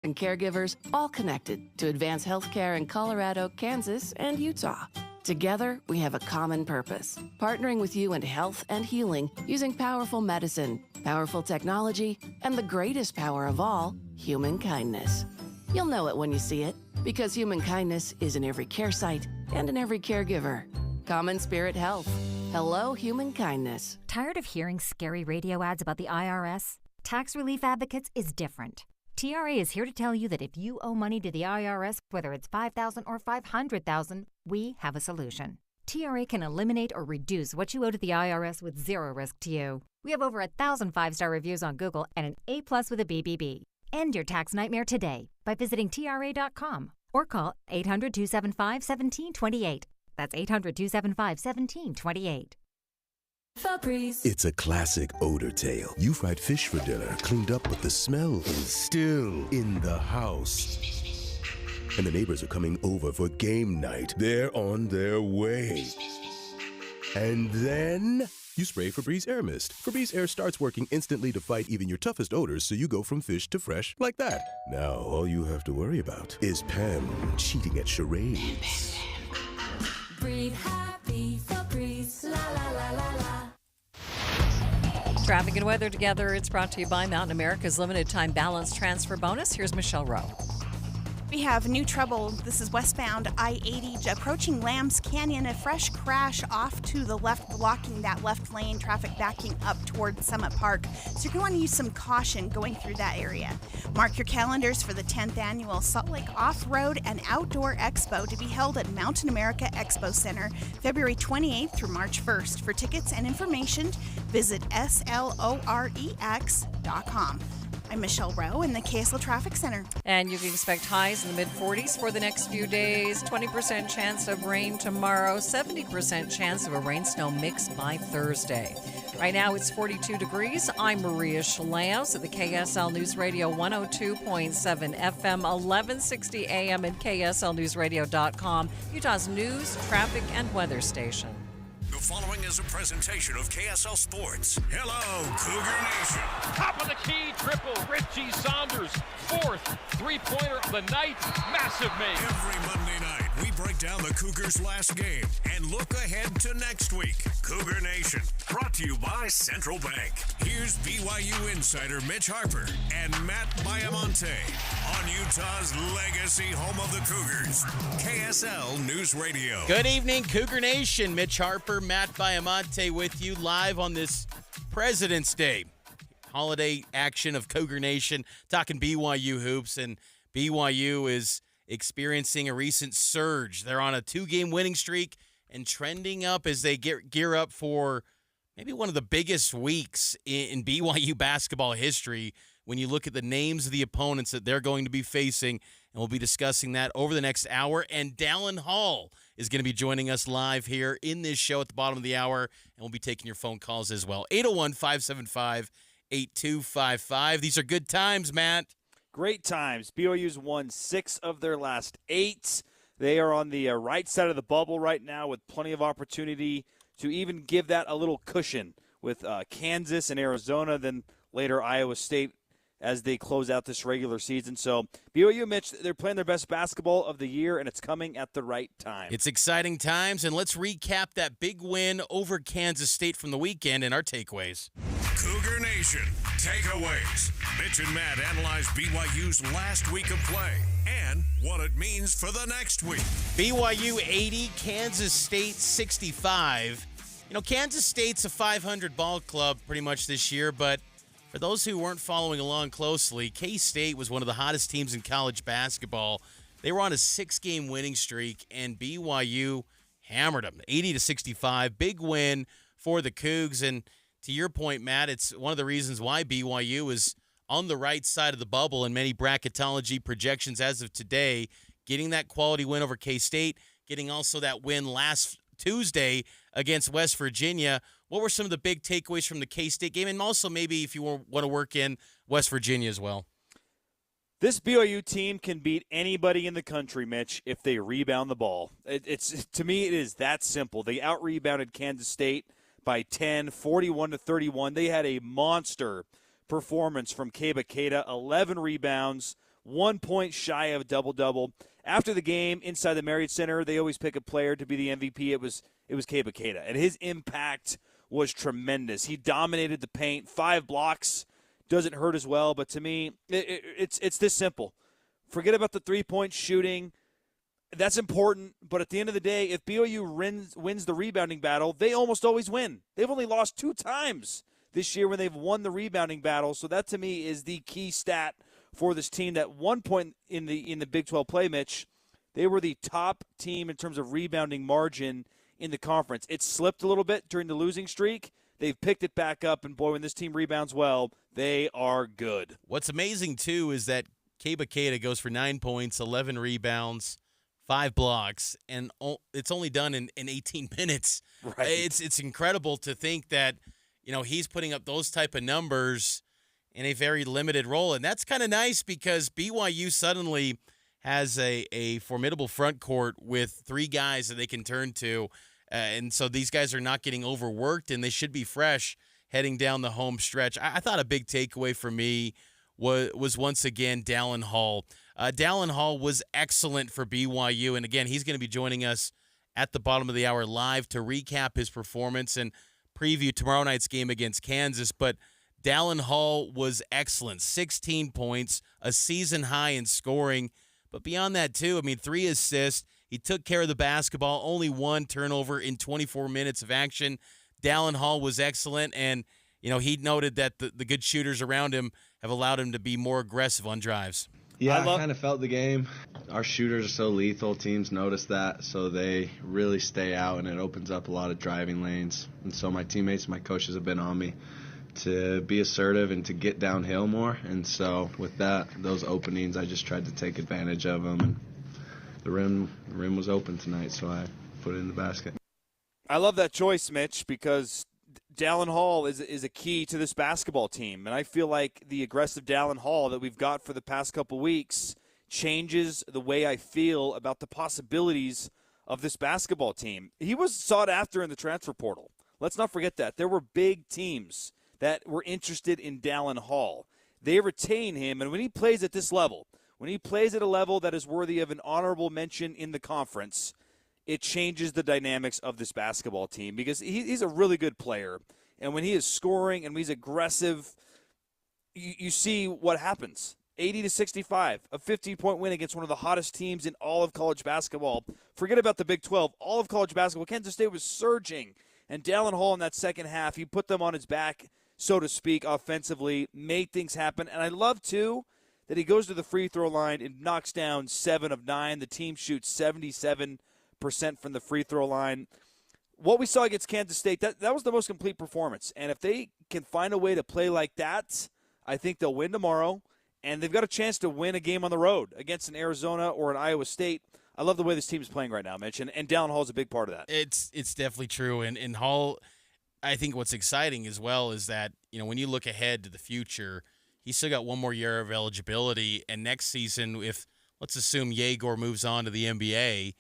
and caregivers, all connected to advance healthcare in Colorado, Kansas, and Utah. Together, we have a common purpose, partnering with you in health and healing using powerful medicine, powerful technology, and the greatest power of all, human kindness. You'll know it when you see it, because human kindness is in every care site and in every caregiver. Common Spirit Health. Hello, human kindness. Tired of hearing scary radio ads about the IRS? Tax Relief Advocates is different. TRA is here to tell you that if you owe money to the IRS, whether it's $5,000 or $500,000, we have a solution. TRA can eliminate or reduce what you owe to the IRS with zero risk to you. We have over 1,000 5-star reviews on Google and an A+ with a BBB. End your tax nightmare today by visiting TRA.com or call 800-275-1728. That's 800-275-1728. Febreze. It's a classic odor tale. You fried fish for dinner, cleaned up, but the smell is still in the house. And the neighbors are coming over for game night. They're on their way. And then you spray Febreze Air Mist. Febreze Air starts working instantly to fight even your toughest odors, so you go from fish to fresh like that. Now all you have to worry about is Pam cheating at charades. Breathe happy, Febreze. La la la la la. Traffic and weather together. It's brought to you by Mountain America's limited time balance transfer bonus. Here's Michelle Rowe. We have new trouble. This is westbound I-80 approaching Lambs Canyon. A fresh crash off to the left, blocking that left lane. Traffic backing up toward Summit Park. So you're going to want to use some caution going through that area. Mark your calendars for the 10th annual Salt Lake Off-Road and Outdoor Expo to be held at Mountain America Expo Center, February 28th through March 1st. For tickets and information, visit slorex.com. I'm Michelle Rowe in the KSL Traffic Center. And you can expect highs in the mid-40s for the next few days. 20% chance of rain tomorrow. 70% chance of a rain-snow mix by Thursday. Right now it's 42 degrees. I'm Maria Chaleos at the KSL News Radio 102.7 FM, 1160 AM and KSLNewsRadio.com, Utah's news, traffic, and weather station. The following is a presentation of KSL Sports. Hello, Cougar Nation. Top of the key, triple, Richie Saunders, fourth three-pointer of the night, massive make. Every Monday night, we break down the Cougars' last game and look ahead to next week. Cougar Nation, brought to you by Central Bank. Here's BYU insider Mitch Harper and Matt Baiamonte on Utah's legacy home of the Cougars, KSL News Radio. Good evening, Cougar Nation. Mitch Harper, Matt Baiamonte with you live on this President's Day. Holiday action of Cougar Nation, talking BYU hoops, and BYU is experiencing a recent surge. They're on a 2-game winning streak and trending up as they gear up for maybe one of the biggest weeks in BYU basketball history when you look at the names of the opponents that they're going to be facing, and we'll be discussing that over the next hour. And Dalon Hall is going to be joining us live here in this show at the bottom of the hour, and we'll be taking your phone calls as well. 801-575-8255. These are good times, Matt. Great times. BYU's won 6 of their last 8. They are on the right side of the bubble right now with plenty of opportunity to even give that a little cushion with Kansas and Arizona, then later Iowa State as they close out this regular season. So BYU, Mitch, they're playing their best basketball of the year, and it's coming at the right time. It's exciting times, and let's recap that big win over Kansas State from the weekend and our takeaways. Cougar Nation, takeaways. Mitch and Matt analyze BYU's last week of play and what it means for the next week. BYU 80, Kansas State 65. You know, Kansas State's a 500 ball club pretty much this year, but for those who weren't following along closely, K-State was one of the hottest teams in college basketball. They were on a 6-game winning streak, and BYU hammered them, 80-65. Big win for the Cougs. And to your point, Matt, it's one of the reasons why BYU is on the right side of the bubble in many bracketology projections as of today, getting that quality win over K-State, getting also that win last Tuesday against West Virginia. What were some of the big takeaways from the K-State game? And also maybe if you want to work in West Virginia as well. This BYU team can beat anybody in the country, Mitch, if they rebound the ball. To me, it is that simple. They out-rebounded Kansas State by 10, 41-31. They had a monster performance from Keba Keita, 11 rebounds, 1 point shy of a double-double. After the game, inside the Marriott Center, they always pick a player to be the MVP. It was Keba Keita, and his impact was tremendous. He dominated the paint. 5 blocks doesn't hurt as well, but to me, it's this simple. Forget about the three-point shooting. That's important, but at the end of the day, if BYU wins the rebounding battle, they almost always win. They've only lost 2 times this year when they've won the rebounding battle, so that to me is the key stat for this team. At one point in the Big 12 play, Mitch, they were the top team in terms of rebounding margin in the conference. It slipped a little bit during the losing streak. They've picked it back up, and boy, when this team rebounds well, they are good. What's amazing, too, is that Keba Keita goes for 9 points, 11 rebounds, 5 blocks, and it's only done in 18 minutes. Right. It's incredible to think that, he's putting up those type of numbers in a very limited role. And that's kind of nice because BYU suddenly has a formidable front court with 3 guys that they can turn to. And so these guys are not getting overworked, and they should be fresh heading down the home stretch. I thought a big takeaway for me was once again Dalon Hall. Dalon Hall was excellent for BYU, and again, he's going to be joining us at the bottom of the hour live to recap his performance and preview tomorrow night's game against Kansas. But Dalon Hall was excellent. 16 points, a season high in scoring. But beyond that, too, 3 assists. He took care of the basketball, only 1 turnover in 24 minutes of action. Dalon Hall was excellent, and he noted that the good shooters around him have allowed him to be more aggressive on drives. Yeah, I kind of felt the game. Our shooters are so lethal. Teams notice that, so they really stay out, and it opens up a lot of driving lanes. And so my teammates, my coaches have been on me to be assertive and to get downhill more. And so with those openings, I just tried to take advantage of them. And the rim was open tonight, so I put it in the basket. I love that choice, Mitch, because Dalon Hall is a key to this basketball team. And I feel like the aggressive Dalon Hall that we've got for the past couple weeks changes the way I feel about the possibilities of this basketball team. He was sought after in the transfer portal. Let's not forget that. There were big teams that were interested in Dalon Hall. They retain him, and when he plays at this level, when he plays at a level that is worthy of an honorable mention in the conference, it changes the dynamics of this basketball team because he's a really good player. And when he is scoring and when he's aggressive, you see what happens. 80-65, a 15-point win against one of the hottest teams in all of college basketball. Forget about the Big 12. All of college basketball, Kansas State was surging. And Dalon Hall in that second half, he put them on his back, so to speak, offensively, made things happen. And I love, too, that he goes to the free throw line and knocks down 7 of 9. The team shoots 77% from the free throw line. What we saw against Kansas State, that was the most complete performance. And if they can find a way to play like that, I think they'll win tomorrow. And they've got a chance to win a game on the road against an Arizona or an Iowa State. I love the way this team is playing right now, Mitch, and Dalon Hall is a big part of that. It's definitely true. And Hall, I think what's exciting as well is that, when you look ahead to the future, he's still got 1 more year of eligibility. And next season, if let's assume Yegor moves on to the NBA,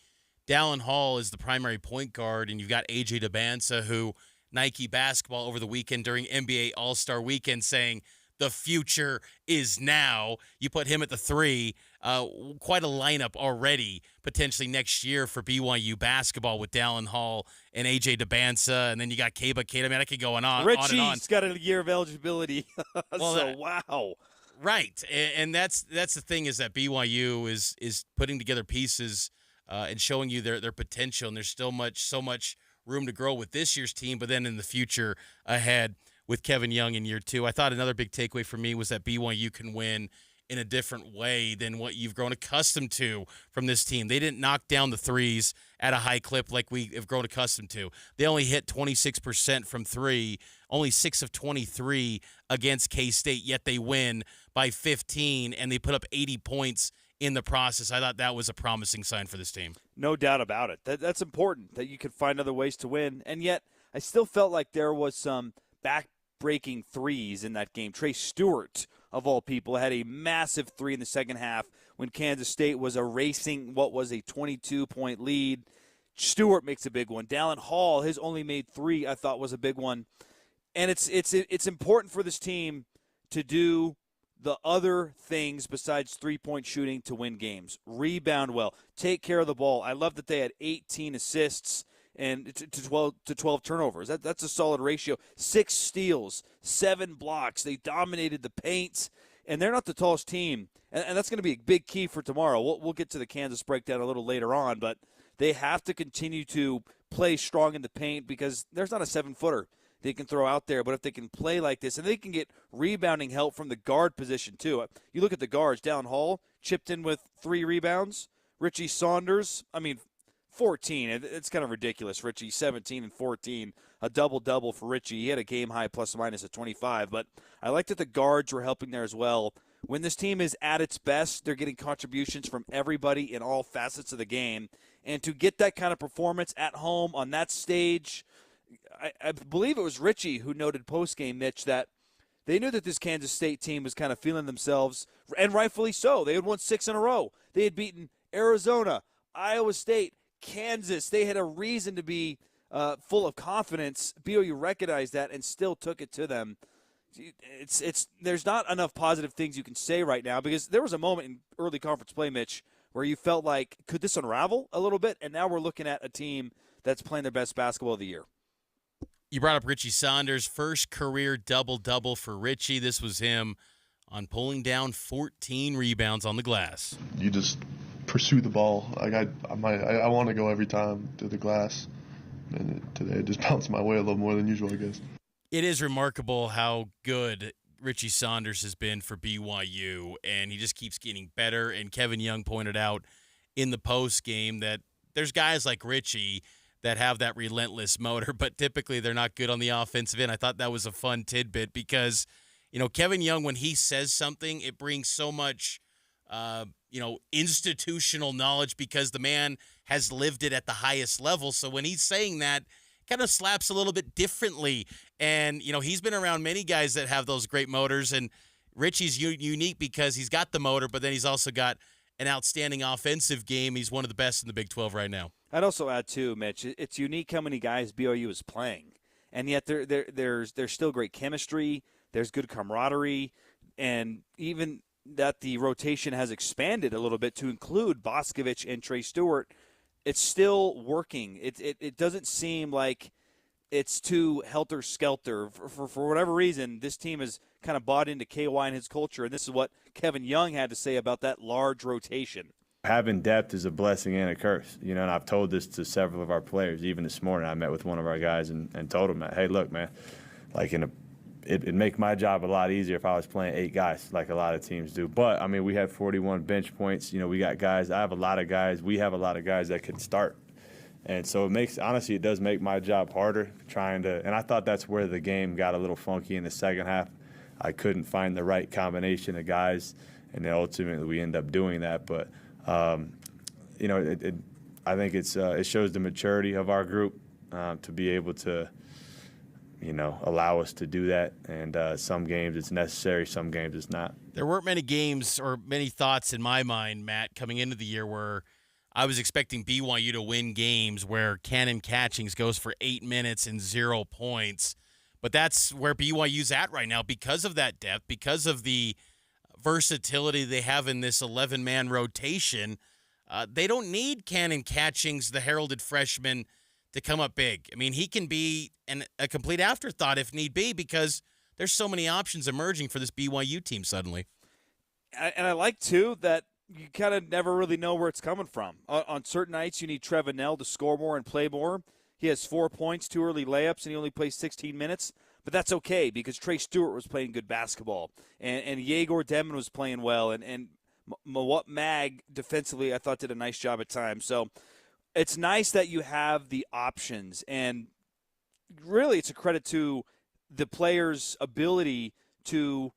Dalon Hall is the primary point guard, and you've got AJ DeBansa, who Nike Basketball over the weekend during NBA All-Star Weekend saying the future is now. You put him at the 3. Quite a lineup already potentially next year for BYU basketball with Dalon Hall and AJ DeBansa, and then you got Keba Keita. I could go on and on. Richie's got a year of eligibility. Wow. Right, and that's the thing is that BYU is putting together pieces and showing you their potential, and there's still so much room to grow with this year's team, but then in the future ahead with Kevin Young in year 2. I thought another big takeaway for me was that BYU can win in a different way than what you've grown accustomed to from this team. They didn't knock down the threes at a high clip like we have grown accustomed to. They only hit 26% from 3, only 6 of 23 against K-State, yet they win by 15, and they put up 80 points in the process. I thought that was a promising sign for this team. No doubt about it. That's important, that you could find other ways to win. And yet, I still felt like there was some back-breaking threes in that game. Trey Stewart, of all people, had a massive 3 in the second half when Kansas State was erasing what was a 22-point lead. Stewart makes a big one. Dalon Hall, his only made 3, I thought was a big one. And it's important for this team to do the other things besides three-point shooting to win games. Rebound well. Take care of the ball. I love that they had 18 assists and to 12 turnovers. That's a solid ratio. 6 steals, 7 blocks. They dominated the paint, and they're not the tallest team. And that's going to be a big key for tomorrow. We'll get to the Kansas breakdown a little later on, but they have to continue to play strong in the paint because there's not a 7-footer they can throw out there. But if they can play like this, and they can get rebounding help from the guard position too. You look at the guards. Dalon Hall chipped in with 3 rebounds. Richie Saunders, 14. It's kind of ridiculous. Richie, 17 and 14. A double-double for Richie. He had a game-high plus-minus of 25. But I like that the guards were helping there as well. When this team is at its best, they're getting contributions from everybody in all facets of the game. And to get that kind of performance at home on that stage, I believe it was Richie who noted post-game, Mitch, that they knew that this Kansas State team was kind of feeling themselves, and rightfully so. They had won 6 in a row. They had beaten Arizona, Iowa State, Kansas. They had a reason to be full of confidence. BYU recognized that and still took it to them. There's not enough positive things you can say right now because there was a moment in early conference play, Mitch, where you felt like, could this unravel a little bit? And now we're looking at a team that's playing their best basketball of the year. You brought up Richie Saunders, first career double-double for Richie. This was him on pulling down 14 rebounds on the glass. You just pursue the ball. Like I want to go every time to the glass. And today it just bounced my way a little more than usual, I guess. It is remarkable how good Richie Saunders has been for BYU, and he just keeps getting better. And Kevin Young pointed out in the post game that there's guys like Richie that have that relentless motor, but typically they're not good on the offensive end. I thought that was a fun tidbit because, Kevin Young, when he says something, it brings so much, institutional knowledge because the man has lived it at the highest level. So when he's saying that, kind of slaps a little bit differently. And, he's been around many guys that have those great motors, and Richie's unique because he's got the motor, but then he's also got an outstanding offensive game. He's one of the best in the Big 12 right now. I'd also add, too, Mitch, it's unique how many guys BYU is playing. And yet there's still great chemistry, there's good camaraderie, and even that the rotation has expanded a little bit to include Boscovich and Trey Stewart, it's still working. It doesn't seem like it's too helter-skelter. For whatever reason, this team has kind of bought into KY and his culture, and this is what Kevin Young had to say about that large rotation. Having depth is a blessing and a curse, and I've told this to several of our players. Even this morning, I met with one of our guys and told him, hey, look, man, like it'd make my job a lot easier if I was playing 8 guys like a lot of teams do. But, we had 41 bench points. We got guys. I have a lot of guys. We have a lot of guys that can start. And so it does make my job harder and I thought that's where the game got a little funky in the second half. I couldn't find the right combination of guys, and then ultimately we end up doing that. But, I think it shows the maturity of our group to be able to, allow us to do that. And some games it's necessary, some games it's not. There weren't many games or many thoughts in my mind, Matt, coming into the year where I was expecting BYU to win games where Cannon Catchings goes for 8 minutes and 0 points. But that's where BYU's at right now because of that depth, because of the versatility they have in this 11-man rotation. They don't need Cannon Catchings, the heralded freshman, to come up big. He can be a complete afterthought if need be because there's so many options emerging for this BYU team suddenly. And I like, too, that you kind of never really know where it's coming from. On certain nights, you need Trevor Nell to score more and play more. He has 4 points, 2 early layups, and he only plays 16 minutes. But that's okay because Trey Stewart was playing good basketball. And Yegor Demon was playing well. And Mawut Mag defensively, I thought, did a nice job at times. So it's nice that you have the options. And really it's a credit to the players' ability to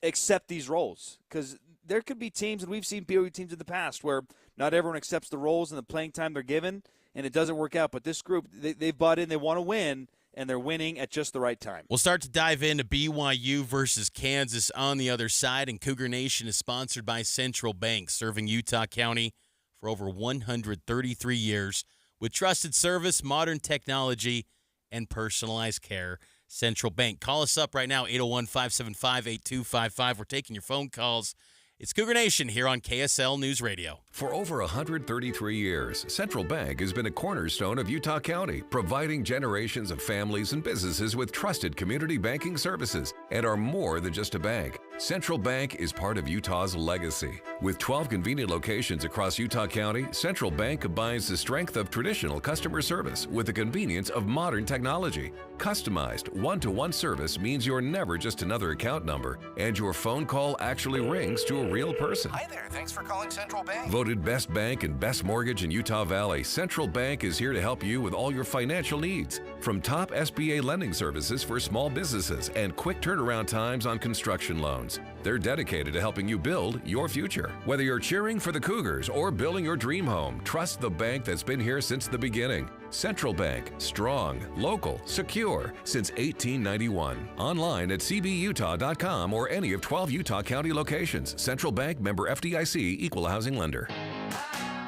accept these roles because there could be teams, and we've seen BYU teams in the past, where not everyone accepts the roles and the playing time they're given, and it doesn't work out. But this group, they've bought in, they want to win, and they're winning at just the right time. We'll start to dive into BYU versus Kansas on the other side, and Cougar Nation is sponsored by Central Bank, serving Utah County for over 133 years with trusted service, modern technology, and personalized care. Central Bank. Call us up right now, 801-575-8255. We're taking your phone calls. It's Cougar Nation here on KSL News Radio. For over 133 years, Central Bank has been a cornerstone of Utah County, providing generations of families and businesses with trusted community banking services and are more than just a bank. Central Bank is part of Utah's legacy. With 12 convenient locations across Utah County, Central Bank combines the strength of traditional customer service with the convenience of modern technology. Customized one-to-one service means you're never just another account number, and your phone call actually rings to a real person. Hi there, thanks for calling Central Bank. Voted best bank and best mortgage in Utah Valley, Central Bank is here to help you with all your financial needs. From top SBA lending services for small businesses and quick turnaround times on construction loans. They're dedicated to helping you build your future. Whether you're cheering for the Cougars or building your dream home, trust the bank that's been here since the beginning. Central Bank, strong, local, secure, since 1891. Online at cbutah.com or any of 12 Utah County locations. Central Bank, member FDIC, equal housing lender.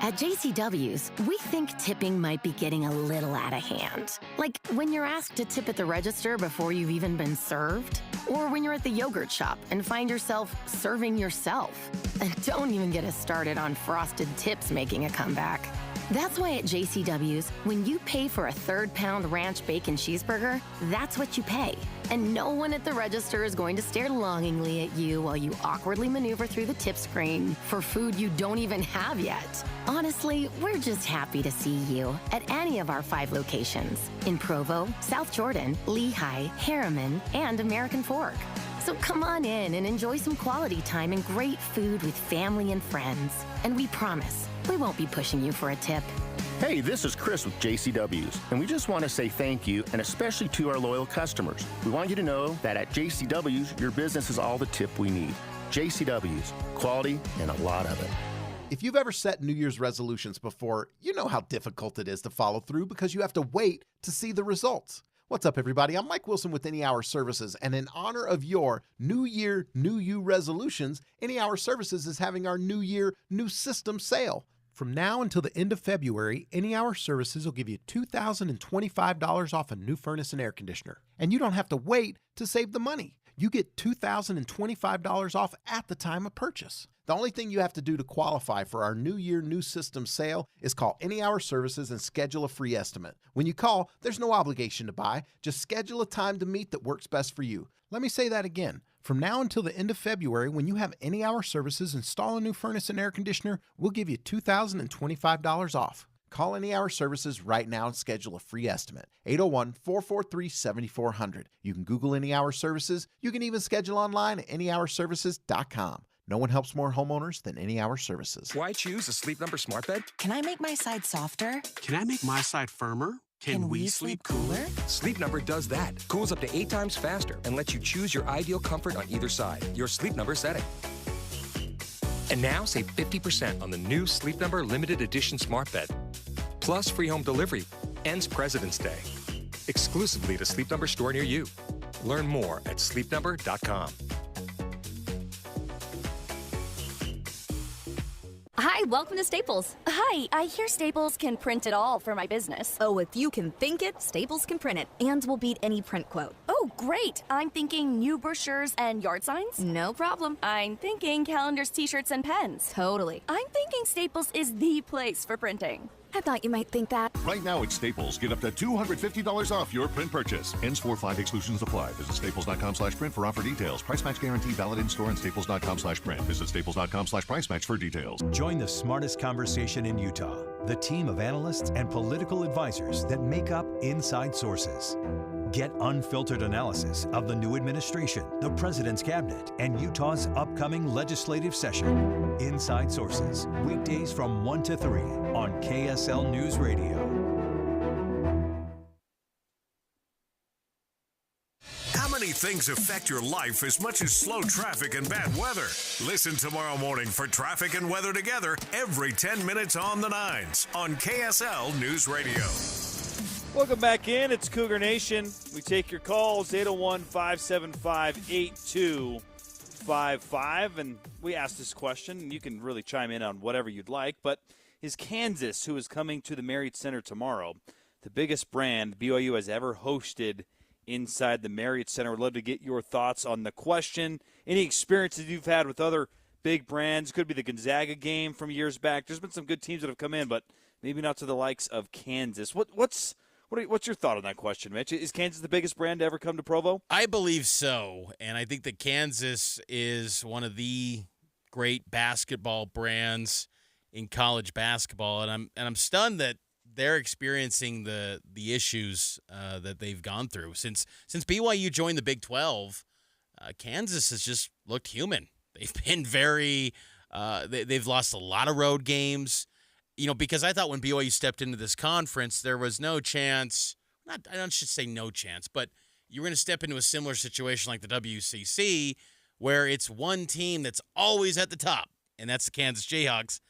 At JCW's, we think tipping might be getting a little out of hand. Like when you're asked to tip at the register before you've even been served, or when you're at the yogurt shop and find yourself serving yourself. And don't even get us started on frosted tips making a comeback. That's why at JCW's, when you pay for a third-pound ranch bacon cheeseburger, that's what you pay. And no one at the register is going to stare longingly at you while you awkwardly maneuver through the tip screen for food you don't even have yet. Honestly, we're just happy to see you at any of our 5 locations in Provo, South Jordan, Lehigh, Harriman, and American Fork. So come on in and enjoy some quality time and great food with family and friends. And we promise, we won't be pushing you for a tip. Hey, this is Chris with JCW's, and we just want to say thank you, and especially to our loyal customers. We want you to know that at JCW's, your business is all the tip we need. JCW's, quality and a lot of it. If you've ever set New Year's resolutions before, you know how difficult it is to follow through because you have to wait to see the results. What's up, everybody? I'm Mike Wilson with Any Hour Services, and in honor of your New Year, New You resolutions, Any Hour Services is having our New Year, New System sale. From now until the end of February, Any Hour Services will give you $2,025 off a new furnace and air conditioner. And you don't have to wait to save the money. You get $2,025 off at the time of purchase. The only thing you have to do to qualify for our New Year, New System sale is call Any Hour Services and schedule a free estimate. When you call, there's no obligation to buy. Just schedule a time to meet that works best for you. Let me say that again. From now until the end of February, when you have Any Hour Services install a new furnace and air conditioner, we'll give you $2,025 off. Call Any Hour Services right now and schedule a free estimate. 801-443-7400. You can Google Any Hour Services. You can even schedule online at anyhourservices.com. No one helps more homeowners than Any Hour Services. Why choose a Sleep Number smart bed? Can I make my side softer? Can I make my side firmer? Can we sleep cooler? Sleep Number does that. Cools up to 8 times faster and lets you choose your ideal comfort on either side. Your Sleep Number setting. And now save 50% on the new Sleep Number limited edition smart bed. Plus free home delivery. Ends President's Day. Exclusively at a Sleep Number store near you. Learn more at sleepnumber.com. Hi, welcome to Staples. Hi, I hear Staples can print it all for my business. Oh, if you can think it, Staples can print it, and will beat any print quote. Oh, great. I'm thinking new brochures and yard signs. No problem. I'm thinking calendars, t-shirts, and pens. Totally. I'm thinking Staples is the place for printing. I thought you might think that. Right now at Staples, get up to $250 off your print purchase. Ends 4/5 exclusions apply. Visit staples.com/print for offer details. Price match guarantee valid in store and staples.com/print. Visit staples.com/price match for details. Join the smartest conversation in Utah. The team of analysts and political advisors that make up Inside Sources. Get unfiltered analysis of the new administration, the president's cabinet, and Utah's upcoming legislative session. Inside Sources, weekdays from 1 to 3 on KSL News Radio. How many things affect your life as much as slow traffic and bad weather? Listen tomorrow morning for Traffic and Weather Together every 10 minutes on the 9s on KSL News Radio. Welcome back in. It's Cougar Nation. We take your calls, 801-575-8255. And we ask this question. You can really chime in on whatever you'd like. But is Kansas, who is coming to the Marriott Center tomorrow, the biggest brand BYU has ever hosted inside the Marriott Center. Would love to get your thoughts on the question. Any experiences you've had with other big brands? Could be the Gonzaga game from years back. There's been some good teams that have come in, but maybe not to the likes of Kansas. What's your thought on that question, Mitch? Is Kansas the biggest brand to ever come to Provo? I believe so, and I think that Kansas is one of the great basketball brands in college basketball, and I'm stunned that they're experiencing the issues that they've gone through since BYU joined the Big 12. Kansas has just looked human. They've been very they've lost a lot of road games. Because I thought when BYU stepped into this conference, there was no chance. I should say no chance, but you're going to step into a similar situation like the WCC, where it's one team that's always at the top, and that's the Kansas Jayhawks.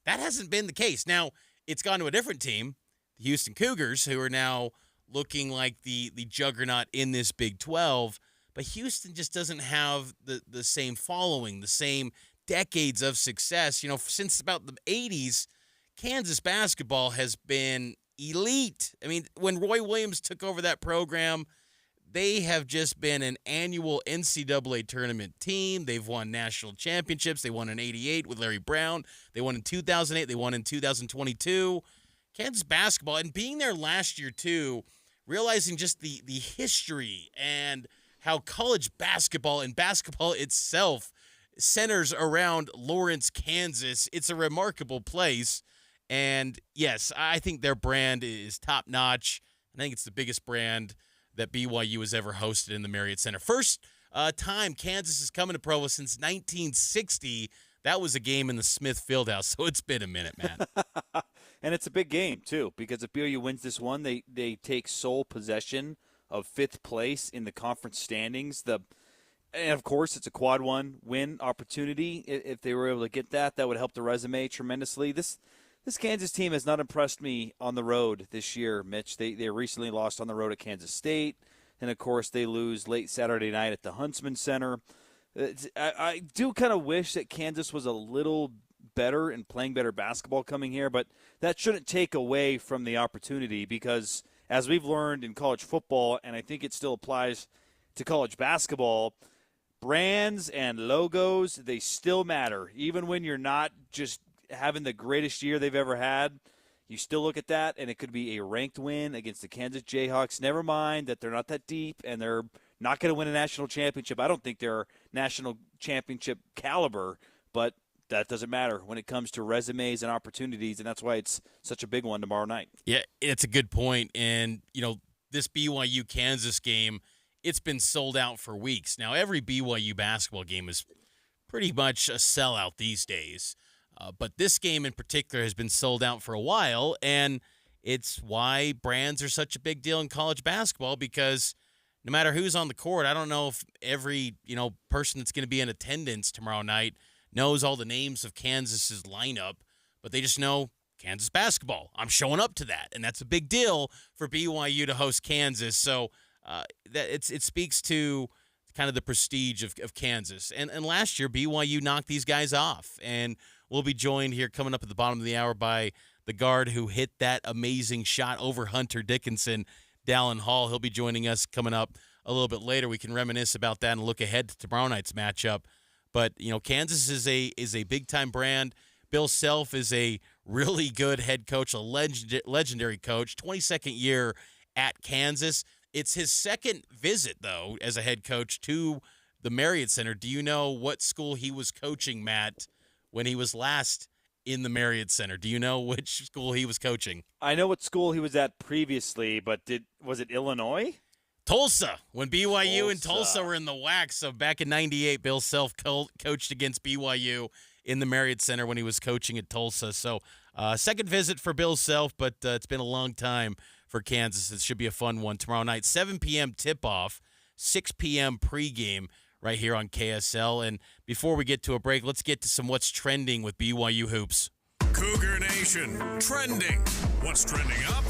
That hasn't been the case. Now, it's gone to a different team, the Houston Cougars, who are now looking like the juggernaut in this Big 12. But Houston just doesn't have the same following, the same decades of success. Since about the 80s, Kansas basketball has been elite. I mean, when Roy Williams took over that program, they have just been an annual NCAA tournament team. They've won national championships. They won in '88 with Larry Brown. They won in 2008. They won in 2022. Kansas basketball, and being there last year too, realizing just the history and how college basketball and basketball itself centers around Lawrence, Kansas. It's a remarkable place. And yes, I think their brand is top notch. I think it's the biggest brand that BYU has ever hosted in the Marriott Center. First time Kansas is coming to Provo since 1960. That was a game in the Smith Fieldhouse, so it's been a minute, man. And it's a big game, too, because if BYU wins this one, they take sole possession of 5th place in the conference standings. And, of course, it's a quad one win opportunity. If they were able to get that would help the resume tremendously. This Kansas team has not impressed me on the road this year, Mitch. They recently lost on the road at Kansas State. And, of course, they lose late Saturday night at the Huntsman Center. I do kind of wish that Kansas was a little better and playing better basketball coming here, but that shouldn't take away from the opportunity because, as we've learned in college football, and I think it still applies to college basketball, brands and logos, they still matter. Even when you're not just having the greatest year they've ever had, you still look at that, and it could be a ranked win against the Kansas Jayhawks. Never mind that they're not that deep, and they're not going to win a national championship. I don't think they're national championship caliber, but that doesn't matter when it comes to resumes and opportunities, and that's why it's such a big one tomorrow night. Yeah, it's a good point. And, this BYU-Kansas game, it's been sold out for weeks. Now, every BYU basketball game is pretty much a sellout these days. But this game in particular has been sold out for a while, and it's why brands are such a big deal in college basketball because no matter who's on the court, I don't know if every, person that's going to be in attendance tomorrow night knows all the names of Kansas's lineup, but they just know Kansas basketball. I'm showing up to that, and that's a big deal for BYU to host Kansas. So it speaks to kind of the prestige of Kansas. And last year, BYU knocked these guys off, and we'll be joined here coming up at the bottom of the hour by the guard who hit that amazing shot over Hunter Dickinson, Dalon Hall. He'll be joining us coming up a little bit later. We can reminisce about that and look ahead to tomorrow night's matchup. But, Kansas is a big-time brand. Bill Self is a really good head coach, a legendary coach, 22nd year at Kansas. It's his second visit, though, as a head coach to the Marriott Center. Do you know what school he was coaching, Matt, when he was last in the Marriott Center? Do you know which school he was coaching? I know what school he was at previously, but was it Illinois? Tulsa, when BYU and Tulsa were in the WAC. So back in '98, Bill Self coached against BYU in the Marriott Center when he was coaching at Tulsa. So second visit for Bill Self, but it's been a long time for Kansas. It should be a fun one tomorrow night. 7 p.m. tip-off, 6 p.m. pregame right here on KSL. And before we get to a break, let's get to some What's Trending with BYU Hoops. Cougar Nation, trending. What's trending up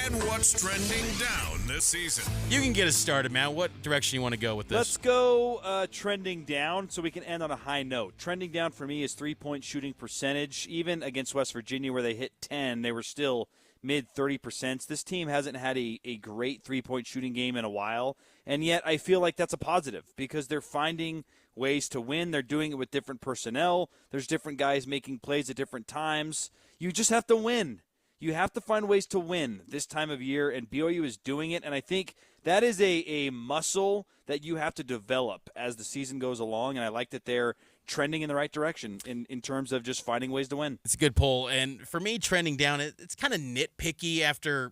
and what's trending down this season? You can get us started, Matt. What direction you want to go with this? Let's go trending down so we can end on a high note. Trending down for me is three-point shooting percentage. Even against West Virginia where they hit 10, they were still mid 30%. This team hasn't had a great three-point shooting game in a while, and yet I feel like that's a positive because they're finding ways to win. They're doing it with different personnel. There's different guys making plays at different times. You just have to win. You have to find ways to win this time of year, and BYU is doing it, and I think that is a muscle that you have to develop as the season goes along, and I like that they're trending in the right direction in terms of just finding ways to win. It's a good poll, and for me, trending down, it's kind of nitpicky after,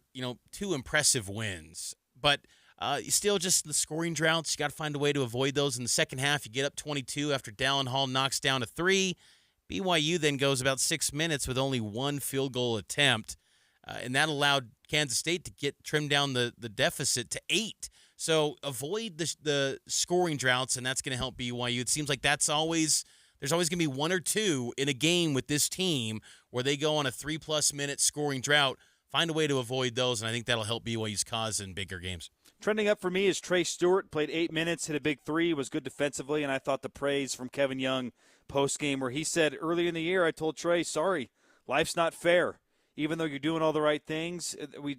2 impressive wins, but still just the scoring droughts. You got to find a way to avoid those in the second half. You get up 22 after Dalon Hall knocks down a 3. BYU then goes about 6 minutes with only 1 field goal attempt, and that allowed Kansas State to get trimmed down the deficit to 8. So avoid the scoring droughts, and that's going to help BYU. It seems like there's always going to be 1 or 2 in a game with this team where they go on a 3+ minute scoring drought. Find a way to avoid those, and I think that'll help BYU's cause in bigger games. Trending up for me is Trey Stewart. Played 8 minutes, hit a big 3, was good defensively, and I thought the praise from Kevin Young post-game where he said, early in the year, I told Trey, sorry, life's not fair. Even though you're doing all the right things,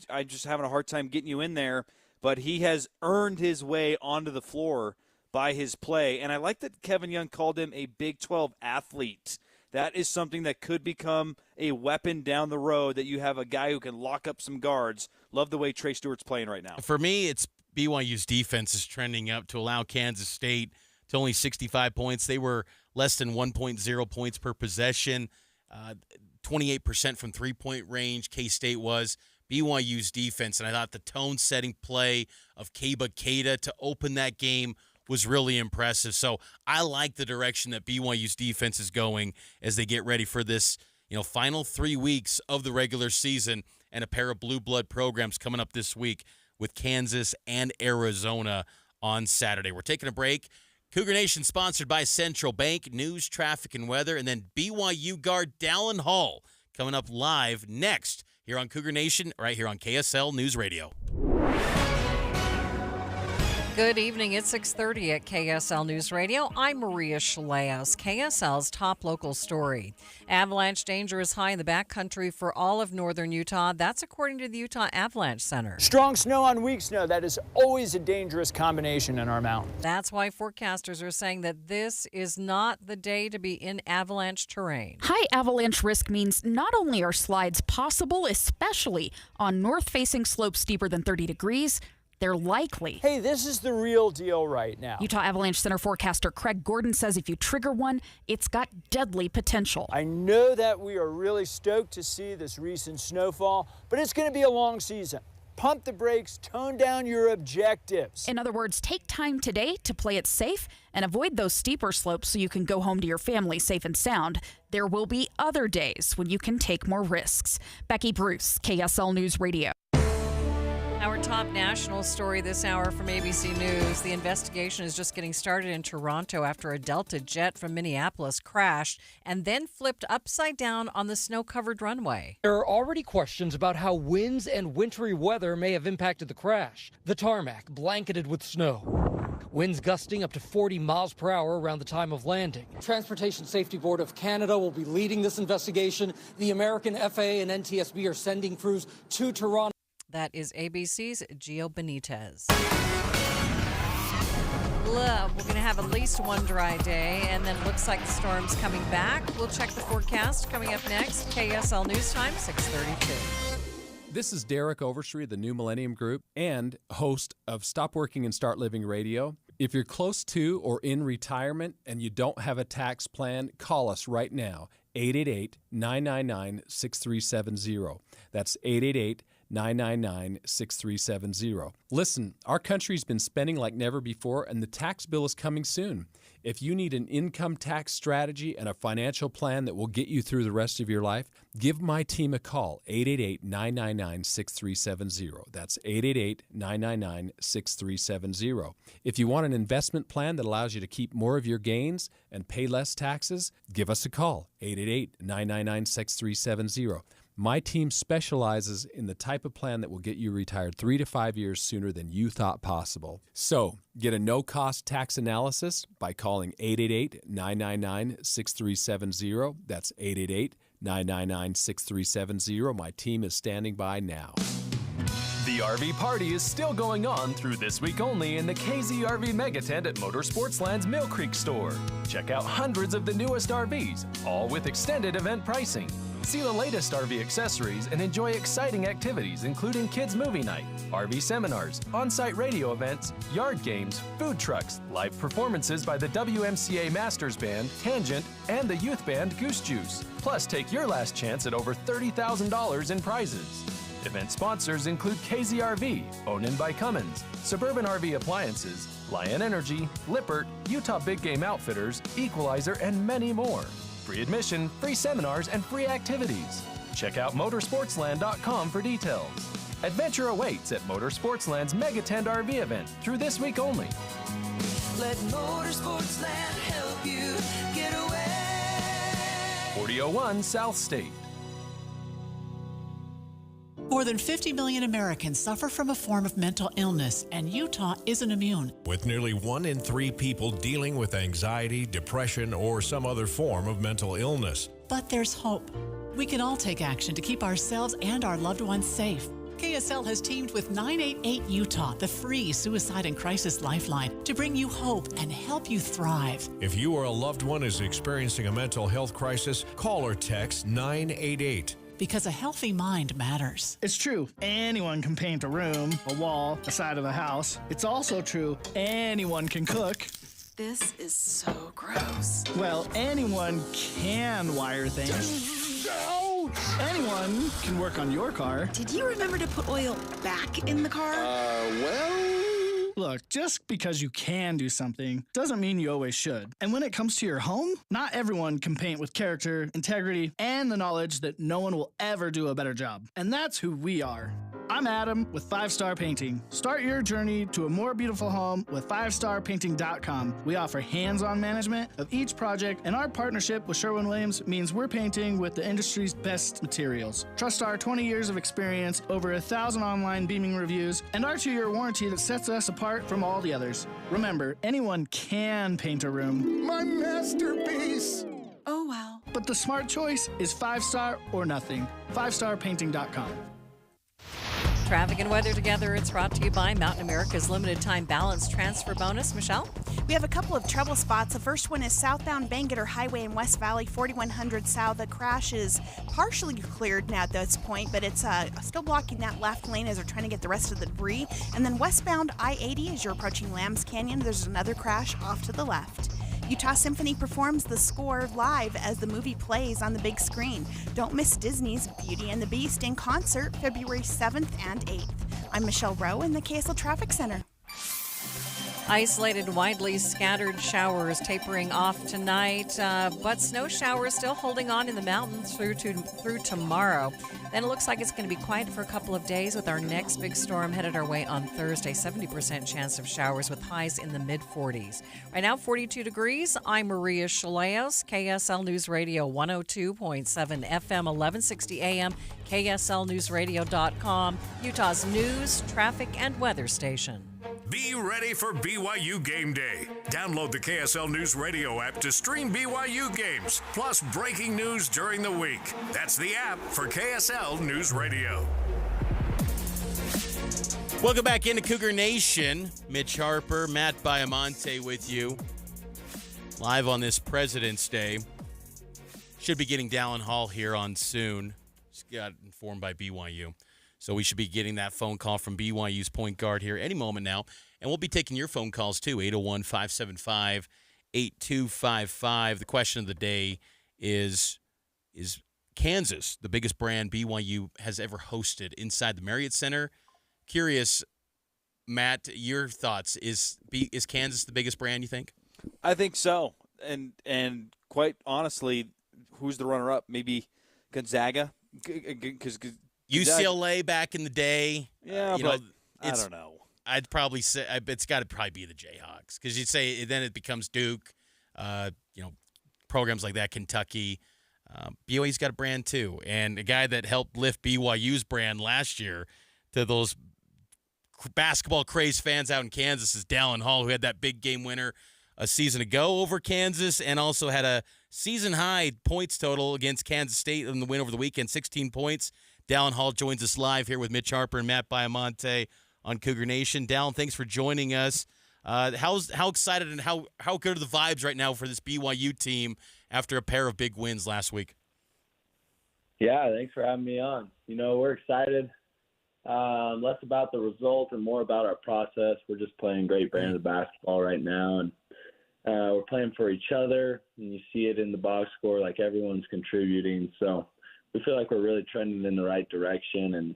I'm just having a hard time getting you in there. But he has earned his way onto the floor by his play. And I like that Kevin Young called him a Big 12 athlete. That is something that could become a weapon down the road, that you have a guy who can lock up some guards. Love the way Trey Stewart's playing right now. For me, it's BYU's defense is trending up to allow Kansas State to only 65 points. They were less than 1.0 points per possession, 28% from three-point range, K-State was. BYU's defense, and I thought the tone-setting play of Keba Keita to open that game was really impressive. So I like the direction that BYU's defense is going as they get ready for this, final 3 weeks of the regular season and a pair of blue blood programs coming up this week with Kansas and Arizona on Saturday. We're taking a break. Cougar Nation sponsored by Central Bank, news, traffic, and weather, and then BYU guard Dalon Hall coming up live next here on Cougar Nation, right here on KSL News Radio. Good evening. It's 6:30 at KSL News Radio. I'm Maria Shaleos. KSL's top local story. Avalanche danger is high in the backcountry for all of northern Utah. That's according to the Utah Avalanche Center. Strong snow on weak snow. That is always a dangerous combination in our mountains. That's why forecasters are saying that this is not the day to be in avalanche terrain. High avalanche risk means not only are slides possible, especially on north-facing slopes steeper than 30 degrees, they're likely. Hey, this is the real deal right now. Utah Avalanche Center forecaster Craig Gordon says if you trigger one, it's got deadly potential. I know that we are really stoked to see this recent snowfall, but it's going to be a long season. Pump the brakes, tone down your objectives. In other words, take time today to play it safe and avoid those steeper slopes so you can go home to your family safe and sound. There will be other days when you can take more risks. Becky Bruce, KSL News Radio. Our top national story this hour from ABC News. The investigation is just getting started in Toronto after a Delta jet from Minneapolis crashed and then flipped upside down on the snow-covered runway. There are already questions about how winds and wintry weather may have impacted the crash. The tarmac blanketed with snow. Winds gusting up to 40 miles per hour around the time of landing. Transportation Safety Board of Canada will be leading this investigation. The American FAA and NTSB are sending crews to Toronto. That is ABC's Gio Benitez. We're going to have at least one dry day, and then it looks like the storm's coming back. We'll check the forecast coming up next. KSL News Time, 6:32. This is Derek Overstreet of the New Millennium Group and host of Stop Working and Start Living Radio. If you're close to or in retirement and you don't have a tax plan, call us right now, 888-999-6370. That's 888-999-6370. Listen, our country's been spending like never before, and the tax bill is coming soon. If you need an income tax strategy and a financial plan that will get you through the rest of your life, give my team a call, 888-999-6370. That's 888-999-6370. If you want an investment plan that allows you to keep more of your gains and pay less taxes, give us a call, 888-999-6370. My team specializes in the type of plan that will get you retired 3 to 5 years sooner than you thought possible. So, get a no-cost tax analysis by calling 888-999-6370. That's 999-6370. My team is standing by now. The RV party is still going on through this week only in the KZRV Mega Tent at Motorsportsland's Mill Creek store. Check out hundreds of the newest RVs, all with extended event pricing. See the latest RV accessories and enjoy exciting activities including kids' movie night, RV seminars, on-site radio events, yard games, food trucks, live performances by the WMCA Masters Band, Tangent, and the youth band Goose Juice. Plus, take your last chance at over $30,000 in prizes. Event sponsors include KZRV, Owned by Cummins, Suburban RV Appliances, Lion Energy, Lippert, Utah Big Game Outfitters, Equalizer, and many more. Free admission, free seminars, and free activities. Check out motorsportsland.com for details. Adventure awaits at Motorsportsland's Mega Tent RV event through this week only. Let Motorsportsland help you get away. 4001 South State. More than 50 million Americans suffer from a form of mental illness, and Utah isn't immune. With nearly 1 in 3 people dealing with anxiety, depression, or some other form of mental illness. But there's hope. We can all take action to keep ourselves and our loved ones safe. KSL has teamed with 988 Utah, the free suicide and crisis lifeline, to bring you hope and help you thrive. If you or a loved one is experiencing a mental health crisis, call or text 988. Because a healthy mind matters. It's true. Anyone can paint a room, a wall, a side of a house. It's also true. Anyone can cook. This is so gross. Well, anyone can wire things. Anyone can work on your car. Did you remember to put oil back in the car? Look, just because you can do something doesn't mean you always should. And when it comes to your home, not everyone can paint with character, integrity, and the knowledge that no one will ever do a better job. And that's who we are. I'm Adam with 5 Star Painting. Start your journey to a more beautiful home with 5starpainting.com. We offer hands-on management of each project, and our partnership with Sherwin-Williams means we're painting with the industry's best materials. Trust our 20 years of experience, over 1,000 online beaming reviews, and our 2-year warranty that sets us apart from all the others. Remember, anyone can paint a room. My masterpiece! Oh, wow. But the smart choice is 5 Star or nothing. 5starpainting.com. Traffic and weather together. It's brought to you by Mountain America's limited time balance transfer bonus. Michelle? We have a couple of trouble spots. The first one is southbound Bangerter Highway in West Valley, 4100 south. The crash is partially cleared now at this point, but it's still blocking that left lane as they're trying to get the rest of the debris. And then westbound I-80 as you're approaching Lambs Canyon, there's another crash off to the left. Utah Symphony performs the score live as the movie plays on the big screen. Don't miss Disney's Beauty and the Beast in concert February 7th and 8th. I'm Michelle Rowe in the KSL Traffic Center. Isolated, widely scattered showers tapering off tonight, but snow showers still holding on in the mountains through tomorrow. Then it looks like it's going to be quiet for a couple of days with our next big storm headed our way on Thursday. 70% chance of showers with highs in the mid-40s. Right now, 42 degrees. I'm Maria Chaleos, KSL News Radio 102.7 FM, 1160 AM, KSLNewsRadio.com, Utah's news, traffic, and weather station. Be ready for BYU Game Day. Download the KSL News Radio app to stream BYU games, plus breaking news during the week. That's the app for KSL News Radio. Welcome back into Cougar Nation. Mitch Harper, Matt Baiamonte with you. Live on this President's Day. Should be getting Dalon Hall here on soon. Just got informed by BYU. So we should be getting that phone call from BYU's point guard here any moment now. And we'll be taking your phone calls too, 801-575-8255. The question of the day is Kansas the biggest brand BYU has ever hosted inside the Marriott Center? Curious, Matt, your thoughts. Is Kansas the biggest brand, you think? I think so. And quite honestly, who's the runner-up? Maybe Gonzaga? Because UCLA back in the day. Yeah, but I don't know. I'd probably say it's got to probably be the Jayhawks because you'd say then it becomes Duke, programs like that, Kentucky. BYU's got a brand too, and a guy that helped lift BYU's brand last year to those basketball crazed fans out in Kansas is Dalon Hall, who had that big game winner a season ago over Kansas and also had a season high points total against Kansas State in the win over the weekend, 16 points. Dalon Hall joins us live here with Mitch Harper and Matt Baiamonte on Cougar Nation. Dalon, thanks for joining us. How excited and how good are the vibes right now for this BYU team after a pair of big wins last week? Yeah, thanks for having me on. We're excited. Less about the result and more about our process. We're just playing great brand of basketball right now, and we're playing for each other, and you see it in the box score, like everyone's contributing. So we feel like we're really trending in the right direction, and,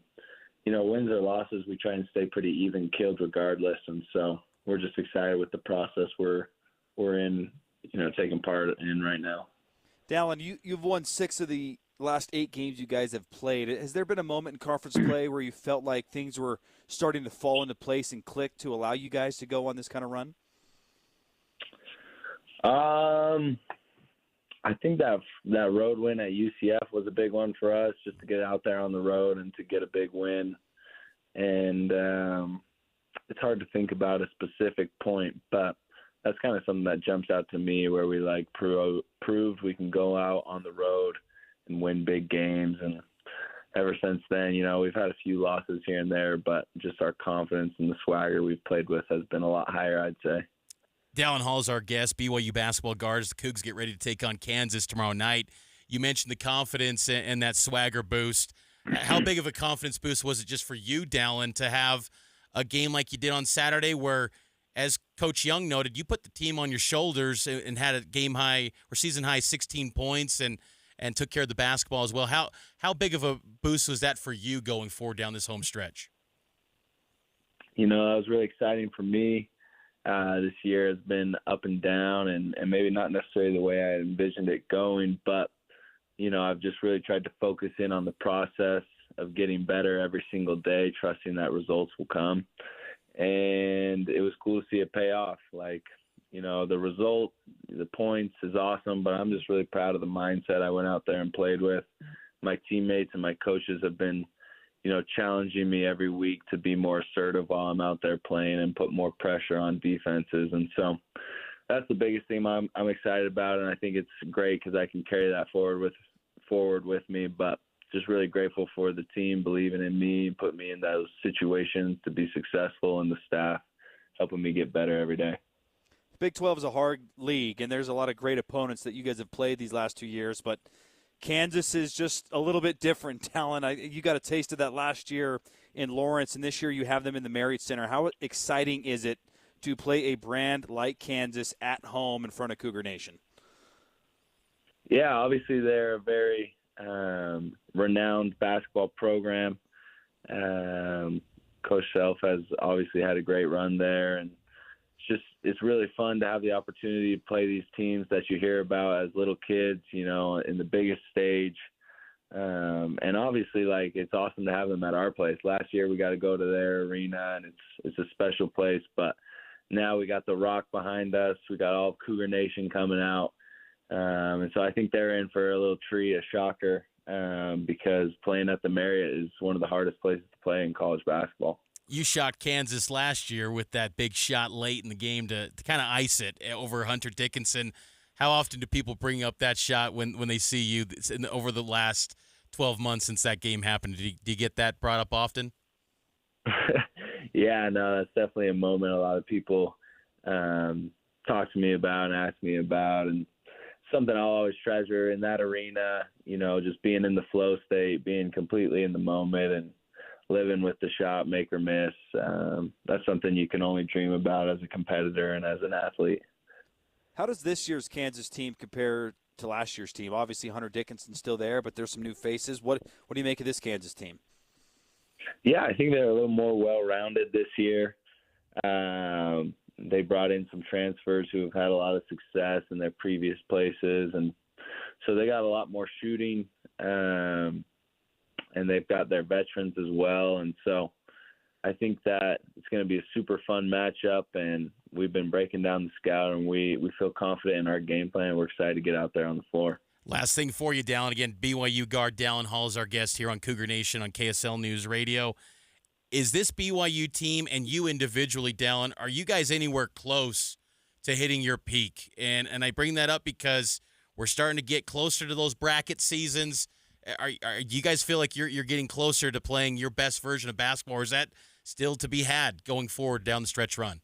wins or losses, we try and stay pretty even keeled regardless, and so we're just excited with the process we're in, taking part in right now. Dalon, you've won 6 of the last 8 games you guys have played. Has there been a moment in conference play where you felt like things were starting to fall into place and click to allow you guys to go on this kind of run? I think that road win at UCF was a big one for us, just to get out there on the road and to get a big win. And it's hard to think about a specific point, but that's kind of something that jumps out to me, where we proved we can go out on the road and win big games. And ever since then, we've had a few losses here and there, but just our confidence and the swagger we've played with has been a lot higher, I'd say. Dalon Hall is our guest, BYU basketball guards. The Cougs get ready to take on Kansas tomorrow night. You mentioned the confidence and that swagger boost. How big of a confidence boost was it just for you, Dalon, to have a game like you did on Saturday where, as Coach Young noted, you put the team on your shoulders and had a game high or season high 16 points and took care of the basketball as well. How big of a boost was that for you going forward down this home stretch? That was really exciting for me. This year has been up and down and maybe not necessarily the way I envisioned it going, but, I've just really tried to focus in on the process of getting better every single day, trusting that results will come. And it was cool to see it pay off. The result, the points is awesome, but I'm just really proud of the mindset I went out there and played with. My teammates and my coaches have been, challenging me every week to be more assertive while I'm out there playing and put more pressure on defenses. And so that's the biggest thing I'm excited about, and I think it's great because I can carry that forward with me. But just really grateful for the team believing in me, put me in those situations to be successful, and the staff helping me get better every day. Big 12 is a hard league, and there's a lot of great opponents that you guys have played these last 2 years, but Kansas is just a little bit different, Dalon. You got a taste of that last year in Lawrence, and this year you have them in the Marriott Center. How exciting is it to play a brand like Kansas at home in front of Cougar Nation? Yeah, obviously they're a very renowned basketball program. Coach Self has obviously had a great run there, and it's really fun to have the opportunity to play these teams that you hear about as little kids, in the biggest stage. And obviously, it's awesome to have them at our place. Last year we got to go to their arena, and it's a special place. But now we got the Rock behind us. We got all Cougar Nation coming out. And so I think they're in for a little treat, a shocker, because playing at the Marriott is one of the hardest places to play in college basketball. You shot Kansas last year with that big shot late in the game to kind of ice it over Hunter Dickinson. How often do people bring up that shot when they see you over the last 12 months since that game happened? Do you get that brought up often? Yeah, no, that's definitely a moment a lot of people talk to me about and ask me about, and something I'll always treasure in that arena, just being in the flow state, being completely in the moment, and living with the shot, make or miss. That's something you can only dream about as a competitor and as an athlete. How does this year's Kansas team compare to last year's team? Obviously, Hunter Dickinson's still there, but there's some new faces. What do you make of this Kansas team? Yeah, I think they're a little more well-rounded this year. They brought in some transfers who have had a lot of success in their previous places, and so they got a lot more shooting. And they've got their veterans as well. And so I think that it's going to be a super fun matchup, and we've been breaking down the scout, and we feel confident in our game plan. We're excited to get out there on the floor. Last thing for you, Dalon. Again, BYU guard Dalon Hall is our guest here on Cougar Nation on KSL News Radio. Is this BYU team and you individually, Dalon, are you guys anywhere close to hitting your peak? And I bring that up because We're starting to get closer to those bracket seasons. Do you guys feel like you're getting closer to playing your best version of basketball, or is that still to be had going forward down the stretch run?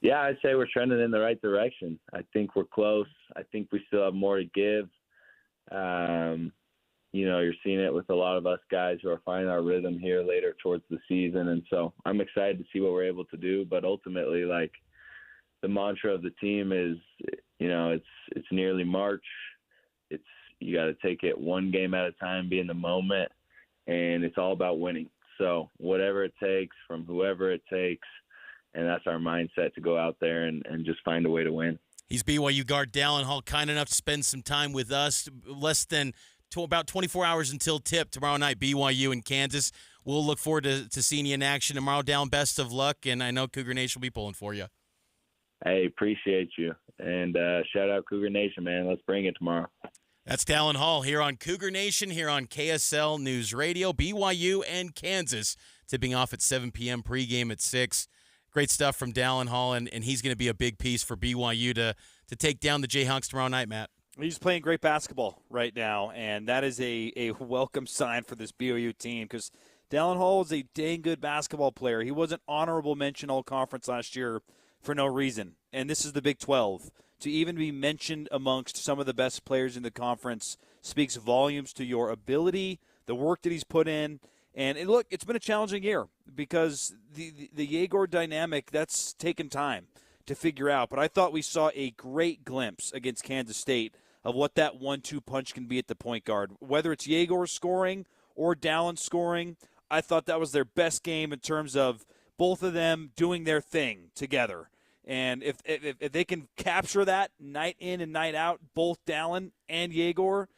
Yeah, I'd say we're trending in the right direction. I think we're close. I think we still have more to give. You're seeing it with a lot of us guys who are finding our rhythm here later towards the season. And so I'm excited to see what we're able to do. But ultimately, like, the mantra of the team is, it's nearly March. You got to take it one game at a time, be in the moment, and it's all about winning. So whatever it takes from whoever it takes, and that's our mindset to go out there and just find a way to win. He's BYU guard Dalon Hall, kind enough to spend some time with us. Less than about 24 hours until tip tomorrow night, BYU and Kansas. We'll look forward to seeing you in action tomorrow. Dalon, best of luck, and I know Cougar Nation will be pulling for you. Hey, appreciate you. And shout out Cougar Nation, man. Let's bring it tomorrow. That's Dalon Hall here on Cougar Nation, here on KSL News Radio. BYU and Kansas tipping off at 7 p.m., pregame at 6. Great stuff from Dalon Hall, and he's going to be a big piece for BYU to take down the Jayhawks tomorrow night, Matt. He's playing great basketball right now, and that is a welcome sign for this BYU team because Dalon Hall is a dang good basketball player. He was an honorable mention all-conference last year for no reason, and this is the Big 12. To even be mentioned amongst some of the best players in the conference speaks volumes to your ability, the work that he's put in. And look, it's been a challenging year because the Yegor dynamic, that's taken time to figure out. But I thought we saw a great glimpse against Kansas State of what that 1-2 punch can be at the point guard. Whether it's Yegor scoring or Dalon scoring, I thought that was their best game in terms of both of them doing their thing together. And if they can capture that night in and night out, both Dalon and Yegor,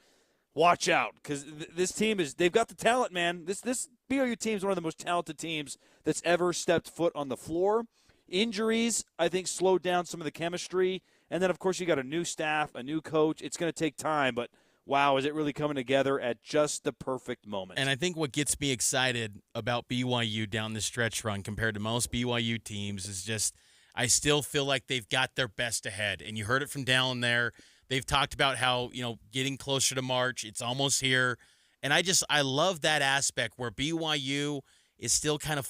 watch out because this team they've got the talent, man. This BYU team is one of the most talented teams that's ever stepped foot on the floor. Injuries, I think, slowed down some of the chemistry. And then, of course, you got a new staff, a new coach. It's going to take time, but wow, is it really coming together at just the perfect moment. And I think what gets me excited about BYU down the stretch run compared to most BYU teams is just I still feel like they've got their best ahead. And you heard it from Dalon there. They've talked about how, getting closer to March, it's almost here. And I love that aspect where BYU is still kind of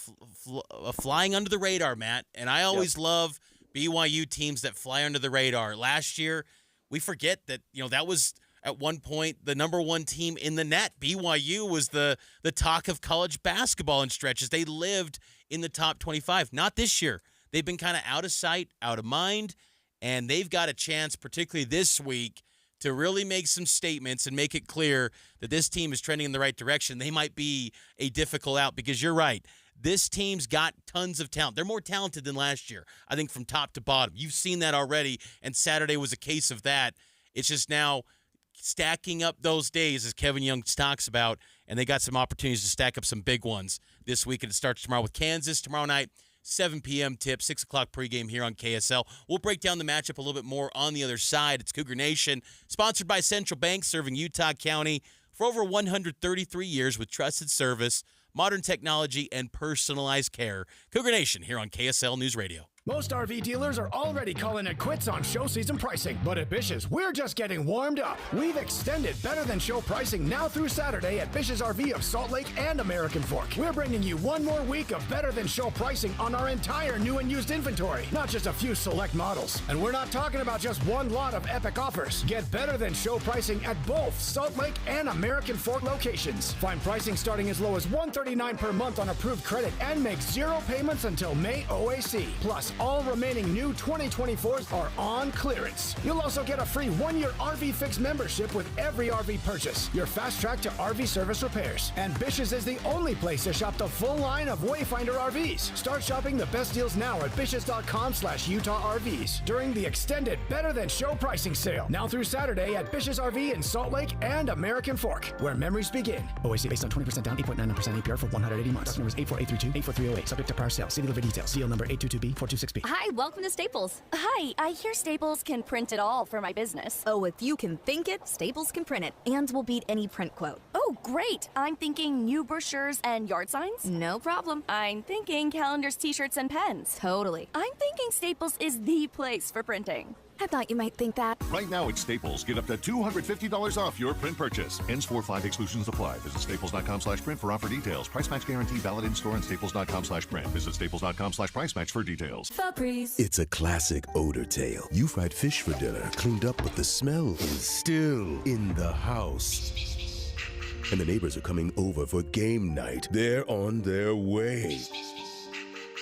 flying under the radar, Matt. And I always love BYU teams that fly under the radar. Last year, we forget that, that was at one point the number one team in the net. BYU was the talk of college basketball in stretches. They lived in the top 25. Not this year. They've been kind of out of sight, out of mind, and they've got a chance, particularly this week, to really make some statements and make it clear that this team is trending in the right direction. They might be a difficult out because you're right. This team's got tons of talent. They're more talented than last year, I think, from top to bottom. You've seen that already, and Saturday was a case of that. It's just now stacking up those days, as Kevin Young talks about, and they got some opportunities to stack up some big ones this week. And it starts tomorrow with Kansas. Tomorrow night, 7 p.m. tip, 6 o'clock pregame here on KSL. We'll break down the matchup a little bit more on the other side. It's Cougar Nation, sponsored by Central Bank, serving Utah County for over 133 years with trusted service, modern technology, and personalized care. Cougar Nation here on KSL News Radio. Most RV dealers are already calling it quits on show season pricing, but at Bish's, we're just getting warmed up. We've extended better than show pricing now through Saturday at Bish's RV of Salt Lake and American Fork. We're bringing you one more week of better than show pricing on our entire new and used inventory, not just a few select models. And we're not talking about just one lot of epic offers. Get better than show pricing at both Salt Lake and American Fork locations. Find pricing starting as low as $139 per month on approved credit and make 0 payments until May OAC. Plus, all remaining new 2024s are on clearance. You'll also get a free 1-year RV Fix membership with every RV purchase. Your fast track to RV service repairs. And Bish's is the only place to shop the full line of Wayfinder RVs. Start shopping the best deals now at Bish's.com/Utah RVs during the extended Better Than Show pricing sale. Now through Saturday at Bish's RV in Salt Lake and American Fork, where memories begin. OAC based on 20% down, 8.99% APR for 180 months. Customer was 84832-84308. Subject to prior sale. See dealer for details. Deal number 822B426B. Hi, welcome to Staples. Hi, I hear Staples can print it all for my business. Oh, if you can think it, Staples can print it, and will beat any print quote. Oh, great. I'm thinking new brochures and yard signs? No problem. I'm thinking calendars, t-shirts, and pens. Totally. I'm thinking Staples is the place for printing. I thought you might think that. Right now at Staples, get up to $250 off your print purchase. Ends 4/5 exclusions apply. Visit staples.com/print for offer details. Price match guarantee valid in store and staples.com/print. Visit staples.com/price match for details. Febreze. It's a classic odor tale. You fried fish for dinner, cleaned up, but the smell is still in the house. And the neighbors are coming over for game night. They're on their way.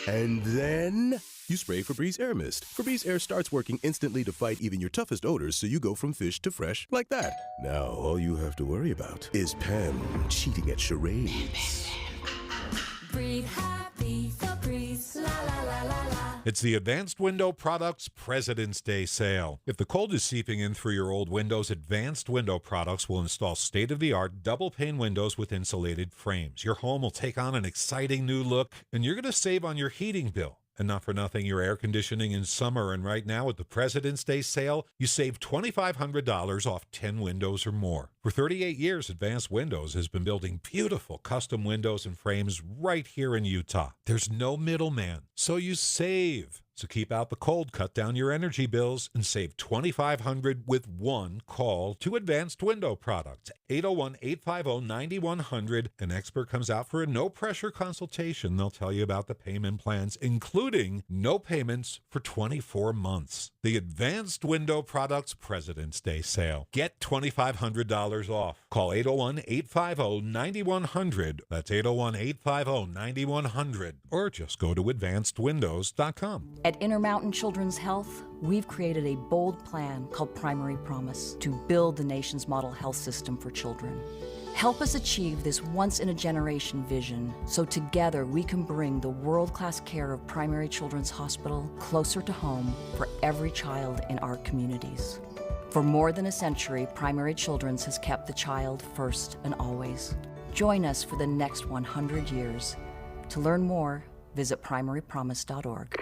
And then you spray Febreze Air Mist. Febreze Air starts working instantly to fight even your toughest odors, so you go from fish to fresh like that. Now, all you have to worry about is Pam cheating at charades. Breathe happy, Febreze, la la la la la. It's the Advanced Window Products President's Day sale. If the cold is seeping in through your old windows, Advanced Window Products will install state-of-the-art double-pane windows with insulated frames. Your home will take on an exciting new look, and you're going to save on your heating bill. And not for nothing, your air conditioning in summer. And right now at the President's Day sale, you save $2,500 off 10 windows or more. For 38 years, Advanced Windows has been building beautiful custom windows and frames right here in Utah. There's no middleman, so you save. So keep out the cold, cut down your energy bills, and save $2,500 with one call to Advanced Window Products. 801-850-9100. An expert comes out for a no-pressure consultation. They'll tell you about the payment plans, including no payments for 24 months. The Advanced Window Products President's Day sale. Get $2,500 off. Call 801-850-9100. That's 801-850-9100. Or just go to advancedwindows.com. At Intermountain Children's Health, we've created a bold plan called Primary Promise to build the nation's model health system for children. Help us achieve this once-in-a-generation vision so together we can bring the world-class care of Primary Children's Hospital closer to home for every child in our communities. For more than a century, Primary Children's has kept the child first and always. Join us for the next 100 years. To learn more, visit primarypromise.org.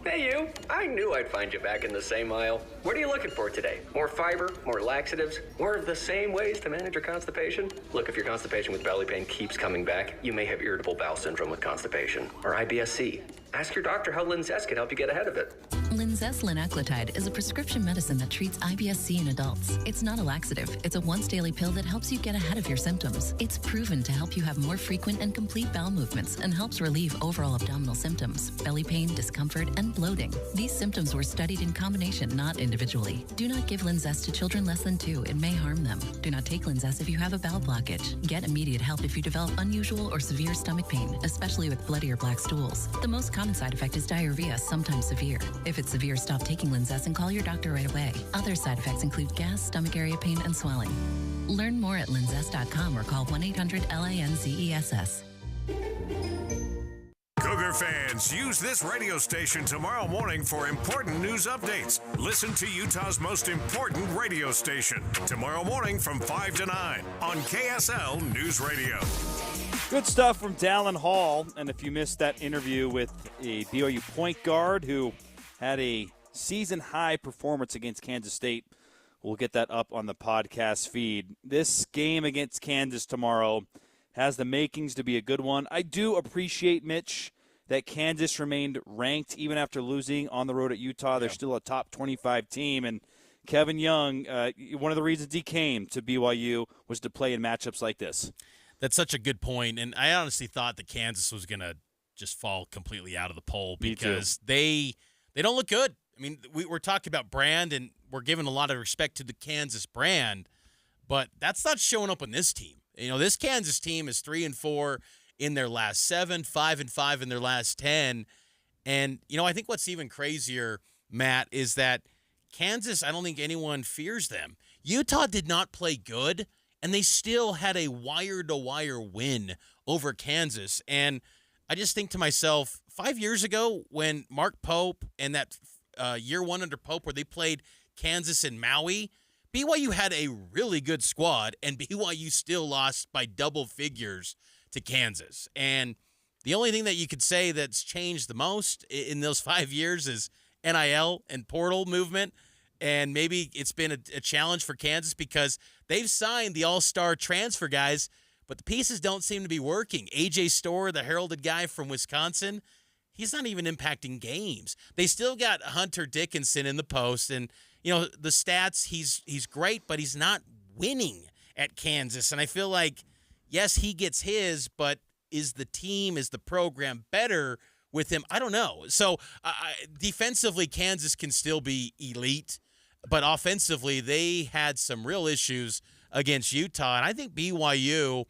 Hey you, I knew I'd find you back in the same aisle. What are you looking for today? More fiber, more laxatives, more of the same ways to manage your constipation? Look, if your constipation with belly pain keeps coming back, you may have irritable bowel syndrome with constipation, or IBS-C. Ask your doctor how Linzess can help you get ahead of it. Linzess linaclotide is a prescription medicine that treats IBS-C in adults. It's not a laxative. It's a once-daily pill that helps you get ahead of your symptoms. It's proven to help you have more frequent and complete bowel movements and helps relieve overall abdominal symptoms, belly pain, discomfort, and bloating. These symptoms were studied in combination, not individually. Do not give Linzess to children less than 2. It may harm them. Do not take Linzess if you have a bowel blockage. Get immediate help if you develop unusual or severe stomach pain, especially with bloody or black stools. The most common side effect is diarrhea, sometimes severe. If it's severe, stop taking Linzess and call your doctor right away. Other side effects include gas, stomach area pain, and swelling. Learn more at linzess.com or call 1-800-LINZESS. Cougar fans, use this radio station tomorrow morning for important news updates. Listen to Utah's most important radio station tomorrow morning from 5 to 9 on KSL News Radio. Good stuff from Dalon Hall. And if you missed that interview with a BYU point guard who had a season-high performance against Kansas State, we'll get that up on the podcast feed. This game against Kansas tomorrow has the makings to be a good one. I do appreciate, Mitch, that Kansas remained ranked even after losing on the road at Utah. They're still a top 25 team. And Kevin Young, one of the reasons he came to BYU was to play in matchups like this. That's such a good point. And I honestly thought that Kansas was going to just fall completely out of the poll because they don't look good. I mean, we're talking about brand, and we're giving a lot of respect to the Kansas brand, but that's not showing up on this team. You know, this Kansas team is 3-4 in their last 7, 5-5 in their last 10. And, you know, I think what's even crazier, Matt, is that Kansas, I don't think anyone fears them. Utah did not play good, and they still had a wire-to-wire win over Kansas. And I just think to myself, 5 years ago when Mark Pope and that year one under Pope where they played Kansas and Maui, BYU had a really good squad, and BYU still lost by double figures to Kansas. And the only thing that you could say that's changed the most in those 5 years is NIL and portal movement. And maybe it's been a challenge for Kansas because they've signed the all-star transfer guys, but the pieces don't seem to be working. A.J. Storr, the heralded guy from Wisconsin, he's not even impacting games. They still got Hunter Dickinson in the post, and the stats, he's great, but he's not winning at Kansas. And I feel like, yes, he gets his, but is the program better with him? I don't know. So defensively, Kansas can still be elite, but offensively, they had some real issues against Utah. And I think BYU,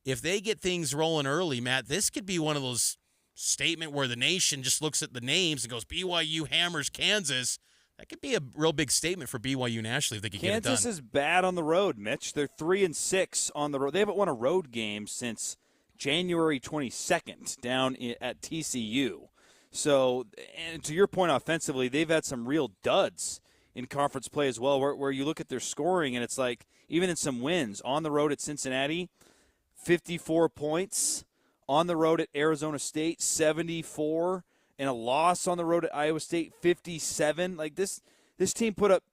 if they get things rolling early, Matt, this could be one of those statement where the nation just looks at the names and goes, BYU hammers Kansas. That could be a real big statement for BYU nationally if they could get it done. Kansas is bad on the road, Mitch. They're 3-6 on the road. They haven't won a road game since January 22nd down at TCU. So, and to your point offensively, they've had some real duds in conference play as well, where you look at their scoring and it's like, even in some wins, on the road at Cincinnati, 54 points. On the road at Arizona State, 74. And a loss on the road at Iowa State, 57. Like this team put up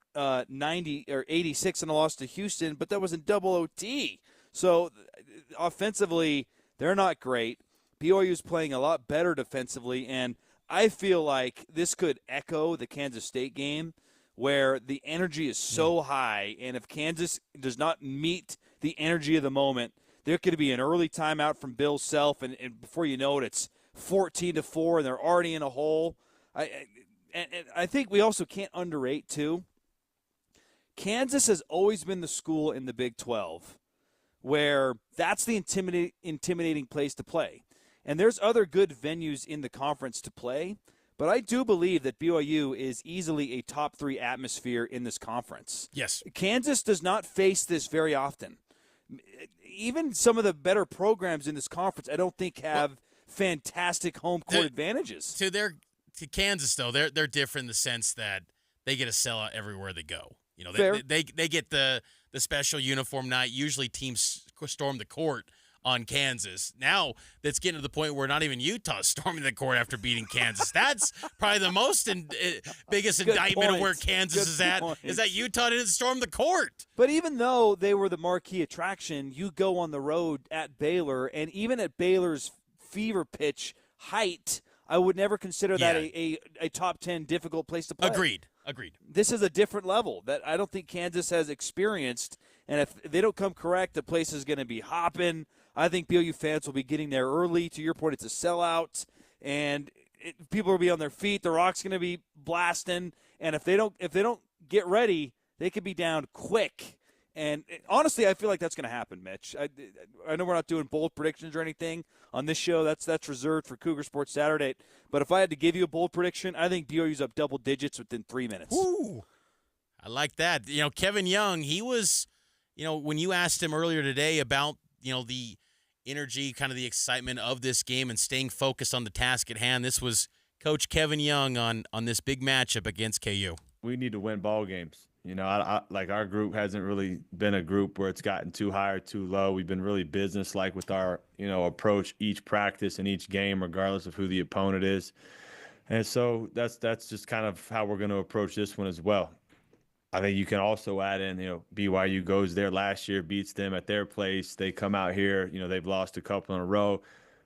90 or 86 in a loss to Houston, but that was in double OT. So offensively, they're not great. BYU's playing a lot better defensively, and I feel like this could echo the Kansas State game where the energy is so high, and if Kansas does not meet the energy of the moment, there could be an early timeout from Bill Self, and before you know it, it's 14-4, and they're already in a hole. I think we also can't underrate, too, Kansas has always been the school in the Big 12 where that's the intimidating place to play. And there's other good venues in the conference to play, but I do believe that BYU is easily a top 3 atmosphere in this conference. Yes. Kansas does not face this very often. Even some of the better programs in this conference, I don't think have fantastic home court advantages. To Kansas, though, they're different in the sense that they get a sellout everywhere they go. They get the special uniform night. Usually teams storm the court on Kansas. Now that's getting to the point where not even Utah is storming the court after beating Kansas. That's probably the most biggest indictment of where Kansas is at, is that Utah didn't storm the court. But even though they were the marquee attraction, you go on the road at Baylor, and even at Baylor's fever pitch height, I would never consider that a top 10 difficult place to play. Agreed. This is a different level that I don't think Kansas has experienced, and if they don't come correct, the place is going to be hopping. I think BYU fans will be getting there early. To your point, it's a sellout, and people will be on their feet. The Rock's going to be blasting, and if they don't get ready, they could be down quick. And honestly, I feel like that's going to happen, Mitch. I know we're not doing bold predictions or anything on this show. That's reserved for Cougar Sports Saturday. But if I had to give you a bold prediction, I think BYU's up double digits within 3 minutes. Ooh, I like that. Kevin Young, he was, when you asked him earlier today about, the energy, kind of the excitement of this game and staying focused on the task at hand, this was Coach Kevin Young on this big matchup against KU. We need to win ball games. Like our group hasn't really been a group where it's gotten too high or too low. We've been really business-like with our, approach each practice and each game, regardless of who the opponent is. And so that's just kind of how we're going to approach this one as well. I think you can also add in, BYU goes there last year, beats them at their place. They come out here, they've lost a couple in a row.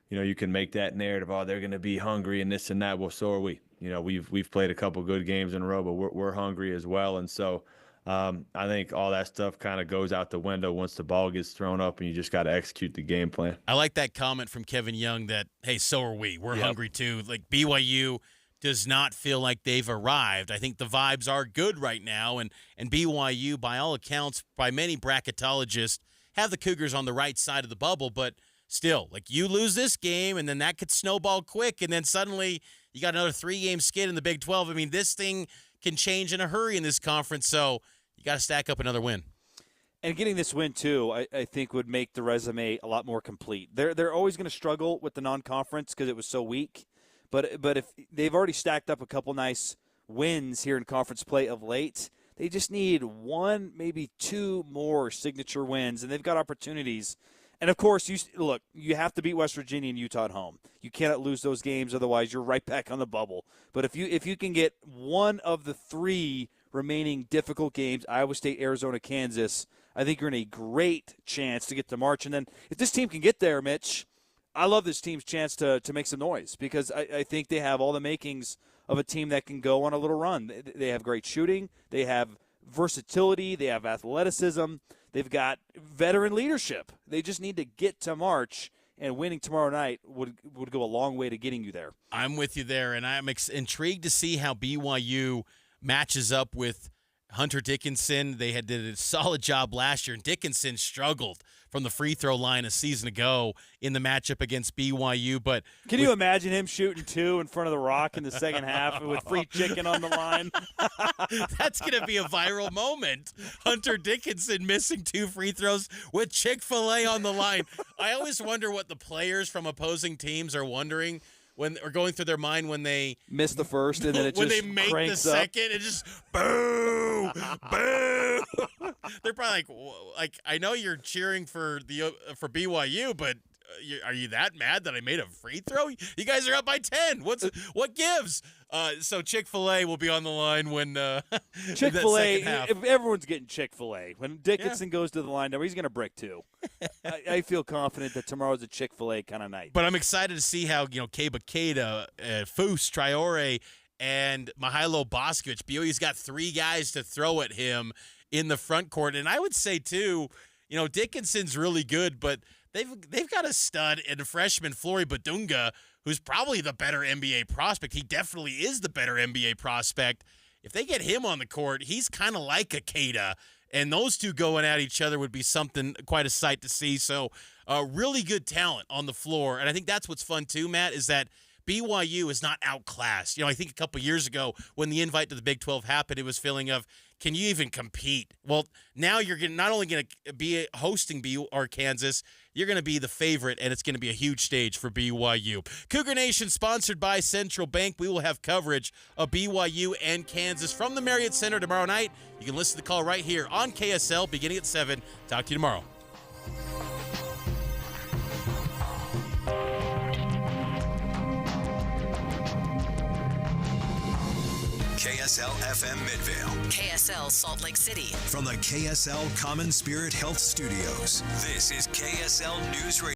You can make that narrative, they're going to be hungry and this and that. Well, so are we. We've played a couple good games in a row, but we're hungry as well. And so I think all that stuff kind of goes out the window once the ball gets thrown up and you just got to execute the game plan. I like that comment from Kevin Young that, hey, so are we. We're hungry too. Like BYU does not feel like they've arrived. I think the vibes are good right now. And BYU, by all accounts, by many bracketologists, have the Cougars on the right side of the bubble, but still, like you lose this game and then that could snowball quick and then suddenly you got another 3-game skid in the Big 12. I mean, this thing can change in a hurry in this conference, so you got to stack up another win. And getting this win, too, I think would make the resume a lot more complete. They're always going to struggle with the non-conference because it was so weak, but if they've already stacked up a couple nice wins here in conference play of late, they just need 1, maybe 2 more signature wins, and they've got opportunities. And, of course, you have to beat West Virginia and Utah at home. You cannot lose those games, otherwise you're right back on the bubble. But if you can get one of the 3 remaining difficult games, Iowa State, Arizona, Kansas, I think you're in a great chance to get to March. And then if this team can get there, Mitch, I love this team's chance to make some noise because I think they have all the makings of a team that can go on a little run. They have great shooting. They have versatility. They have athleticism. They've got veteran leadership. They just need to get to March, and winning tomorrow night would go a long way to getting you there. I'm with you there, and I'm intrigued to see how BYU matches up with Hunter Dickinson. They did a solid job last year, and Dickinson struggled from the free throw line a season ago in the matchup against BYU. But can you imagine him shooting 2 in front of the Rock in the second half with free chicken on the line? That's going to be a viral moment. Hunter Dickinson missing 2 free throws with Chick-fil-A on the line. I always wonder what the players from opposing teams are wondering or going through their mind when they miss the first and then it when just they make cranks the up. second, it just boo, boo. They're probably like, I know you're cheering for for BYU, but are you that mad that I made a free throw? You guys are up by 10. What gives? So Chick-fil-A will be on the line when Chick-fil-A. If everyone's getting Chick-fil-A when Dickinson goes to the line, he's going to brick 2. I feel confident that tomorrow's a Chick-fil-A kind of night. But I'm excited to see how Keba Keita, Foose, Traore, and Mihailo Boskovic. BYU's got 3 guys to throw at him in the front court, and I would say too, Dickinson's really good, but they've got a stud in freshman Flory Badunga, who's probably the better NBA prospect. He definitely is the better NBA prospect. If they get him on the court, he's kind of like a Keita, and those two going at each other would be quite a sight to see. So really good talent on the floor, and I think that's what's fun too, Matt, is that BYU is not outclassed. I think a couple years ago when the invite to the Big 12 happened, it was feeling of, can you even compete? Well, now you're not only going to be hosting Kansas, you're going to be the favorite, and it's going to be a huge stage for BYU. Cougar Nation sponsored by Central Bank. We will have coverage of BYU and Kansas from the Marriott Center tomorrow night. You can listen to the call right here on KSL beginning at 7. Talk to you tomorrow. KSL FM Midvale. KSL Salt Lake City. From the KSL Common Spirit Health Studios, this is KSL News Radio.